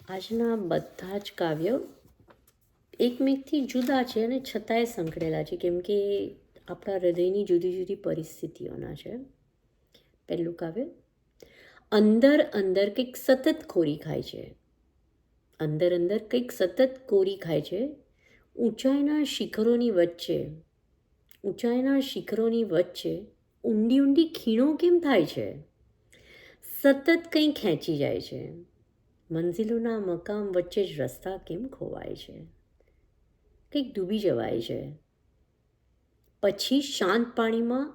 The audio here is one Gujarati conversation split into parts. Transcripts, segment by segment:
આજના બધા જ કાવ્યો એકમેકથી જુદા છે અને છતાંય સંકળેલા છે, કેમ કે આપણા હૃદયની જુદી જુદી પરિસ્થિતિઓના છે. પહેલું કાવ્ય, અંદર અંદર કંઈક સતત કોરી ખાય છે. અંદર અંદર કંઈક સતત કોરી ખાય છે. ઊંચાઈના શિખરોની વચ્ચે ઊંડી ઊંડી ખીણો કેમ થાય છે? સતત કંઈ ખેંચી જાય છે. મંઝિલોના મકામ વચ્ચે જ રસ્તા કેમ ખોવાય છે? કંઈક ડૂબી જવાય છે. પછી શાંત પાણીમાં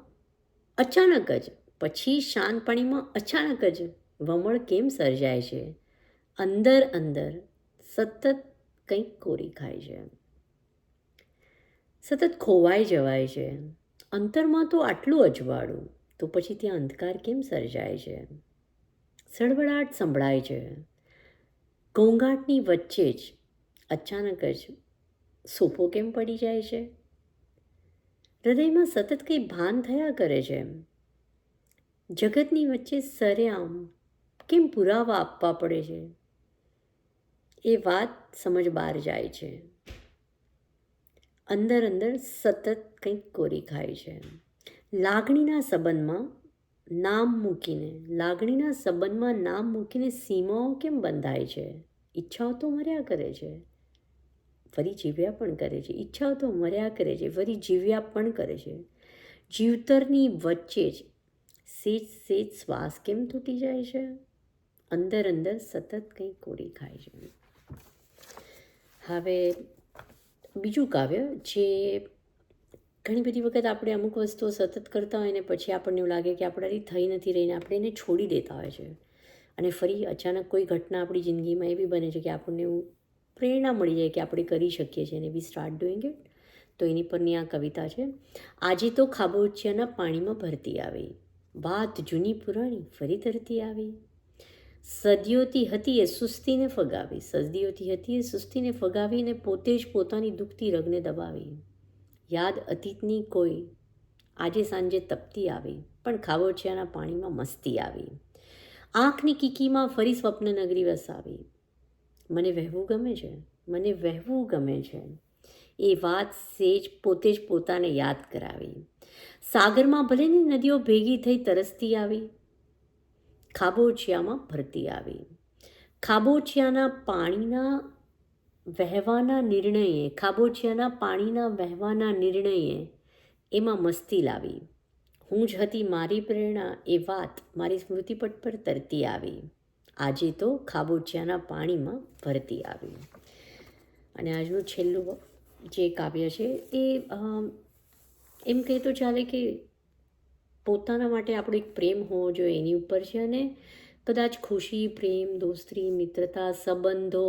અચાનક જ વમળ કેમ સર્જાય છે? અંદર અંદર સતત કંઈક કોરી ખાય છે. સતત ખોવાઈ જવાય છે. અંતરમાં તો આટલું અજવાળું, તો પછી ત્યાં અંધકાર કેમ સર્જાય છે? સળવળાટ સંભળાય છે. ઘોંઘાટની વચ્ચે જ અચાનક જ સોપો કેમ પડી જાય છે? હૃદયમાં સતત કંઈ ભાન થયા કરે છે. જગતની વચ્ચે સરેઆમ કેમ પુરાવા આપવા પડે છે? એ વાત સમજ બહાર જાય છે. અંદર અંદર સતત કંઈક કોરી ખાય છે. લાગણીના સંબંધમાં નામ મૂકીને સીમાઓ કેમ બંધાય છે? ઈચ્છાઓ તો મર્યા કરે છે, ફરી જીવ્યા પણ કરે છે. જીવતરની વચ્ચે જ સેજ શ્વાસ કેમ તૂટી જાય છે? અંદર અંદર સતત કંઈક કોરી ખાય છે. હવે બીજું કાવ્ય, જે ઘણી બધી વખત આપણે અમુક વસ્તુઓ સતત કરતા હોય ને પછી આપણને એવું લાગે કે આપણાથી થઈ નથી રહીને આપણે એને છોડી દેતા હોય છે, અને ફરી અચાનક કોઈ ઘટના આપણી જિંદગીમાં એવી બને છે કે આપણને એવું પ્રેરણા મળી જાય કે આપણે કરી શકીએ છીએ અને વી સ્ટાર્ટ ડુઈંગ ઇટ. તો એની પરની આ કવિતા છે. આજે તો ખાબોચિયાના પાણીમાં ભરતી આવી, વાત જૂની પુરાણી ફરી તરતી આવી. સદીઓથી હતી એ સુસ્તીને ફગાવી અને પોતે જ પોતાની દુખતી રગને દબાવી. યાદ અતીતની કોઈ આજે સાંજે તપતી આવી, પણ ખાબોચિયાના પાણીમાં મસ્તી આવી. આંખની કીકીમાં ફરી સ્વપ્ન નગરી વસાવી. મને વહેવું ગમે છે એ વાત સેજ પોતે જ પોતાને યાદ કરાવી. સાગરમાં ભલેની નદીઓ ભેગી થઈ તરસતી આવી, ખાબોચિયામાં ભરતી આવી. ખાબોચિયાના પાણીના વહેવાના નિર્ણયે એમાં મસ્તી લાવી. હું જ હતી મારી પ્રેરણા, એ વાત મારી સ્મૃતિપટ પર તરતી આવી. આજે તો ખાબોચિયાના પાણીમાં ભરતી આવી. અને આજનું છેલ્લું જે કાવ્ય છે એ એમ કહે તો ચાલે કે પોતાના માટે આપણો એક પ્રેમ હોવો જોઈએ એની ઉપર છે. અને કદાચ ખુશી, પ્રેમ, દોસ્તી, મિત્રતા, સંબંધો,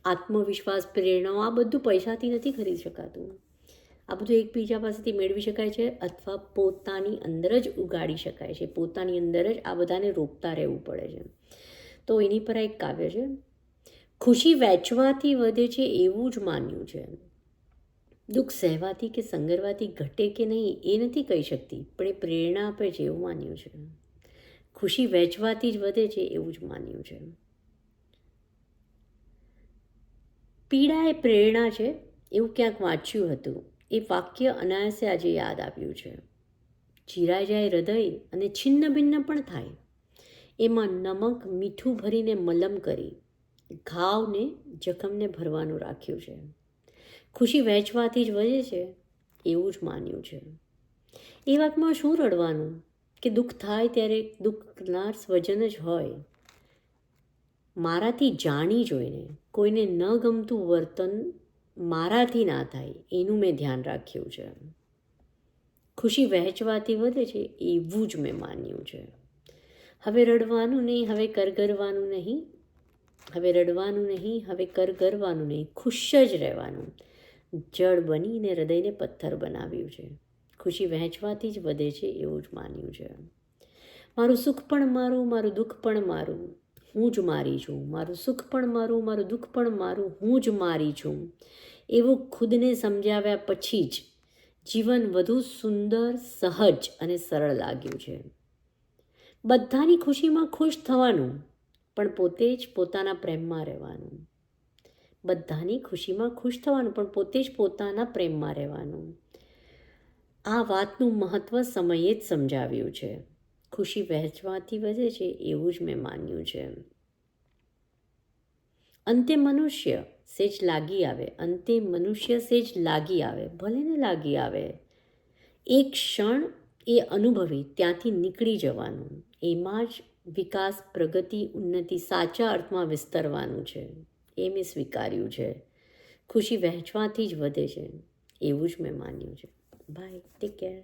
આત્મવિશ્વાસ, પ્રેરણાઓ, આ બધું પૈસાથી નથી ખરીદી શકાતું. આ બધું એકબીજા પાસેથી મેળવી શકાય છે અથવા પોતાની અંદર જ ઉગાડી શકાય છે. પોતાની અંદર જ આ બધાને રોકતા રહેવું પડે છે. તો એની પર આ એક કાવ્ય છે. ખુશી વહેંચવાથી વધે છે એવું જ માન્યું છે. દુઃખ સહેવાથી કે સંગરવાથી ઘટે કે નહીં એ નથી કહી શકતી, પણ એ પ્રેરણા આપે છે એવું માન્યું છે. ખુશી વહેંચવાથી જ વધે છે એવું જ માન્યું છે. પીડા એ પ્રેરણા છે એવું ક્યાંક વાંચ્યું હતું. એ વાક્ય અનાયાસે આજે યાદ આવ્યું છે. ચીરાઈ જાય હૃદય અને છિન્ન ભિન્ન પણ થાય, એમાં નમક મીઠું ભરીને મલમ કરી ઘાવને જખમને ભરવાનું રાખ્યું છે. ખુશી વહેંચવાથી જ વધે છે એવું જ માન્યું છે. એ વાતમાં શું રડવાનું કે દુઃખ થાય ત્યારે દુઃખનાર સ્વજન જ હોય. મારાથી જાણી જોઈને કોઈને ન ગમતું વર્તન મારાથી ના થાય એનું મેં ધ્યાન રાખ્યું છે. ખુશી વહેંચવાથી વધે છે એવું જ મેં માન્યું છે. હવે રડવાનું નહીં, હવે કરગરવાનું નહીં, ખુશ જ રહેવાનું. જળ બનીને હૃદયને પથ્થર બનાવ્યું છે. ખુશી વહેંચવાથી જ વધે છે એવું જ માન્યું છે. મારું સુખ પણ મારું, મારું દુઃખ પણ મારું, હું જ મારી છું. મારું સુખ પણ મારું, મારું દુઃખ પણ મારું, હું જ મારી છું. એવું ખુદને સમજાવ્યા પછી જ જીવન વધુ સુંદર, સહજ અને સરળ લાગ્યું છે. બધાની ખુશીમાં ખુશ થવાનું, પણ પોતે જ પોતાના પ્રેમમાં રહેવાનું. બધાની ખુશીમાં ખુશ થવાનું, પણ પોતે જ પોતાના પ્રેમમાં રહેવાનું. આ વાતનું મહત્ત્વ સમયે જ સમજાવ્યું છે. ખુશી વહેંચવાથી વધે છે એવું જ મેં માન્યું છે. અંતે મનુષ્ય સેજ લાગી આવે, અંતે મનુષ્ય સેજ લાગી આવે, ભલે ને લાગી આવે. એક ક્ષણ એ અનુભવી ત્યાંથી નીકળી જવાનું. એમાં જ વિકાસ, પ્રગતિ, ઉન્નતિ સાચા અર્થમાં વિસ્તરવાનું છે. એ મેં સ્વીકાર્યું છે. ખુશી વહેંચવાથી જ વધે છે એવું જ મેં માન્યું છે. Bye, take care.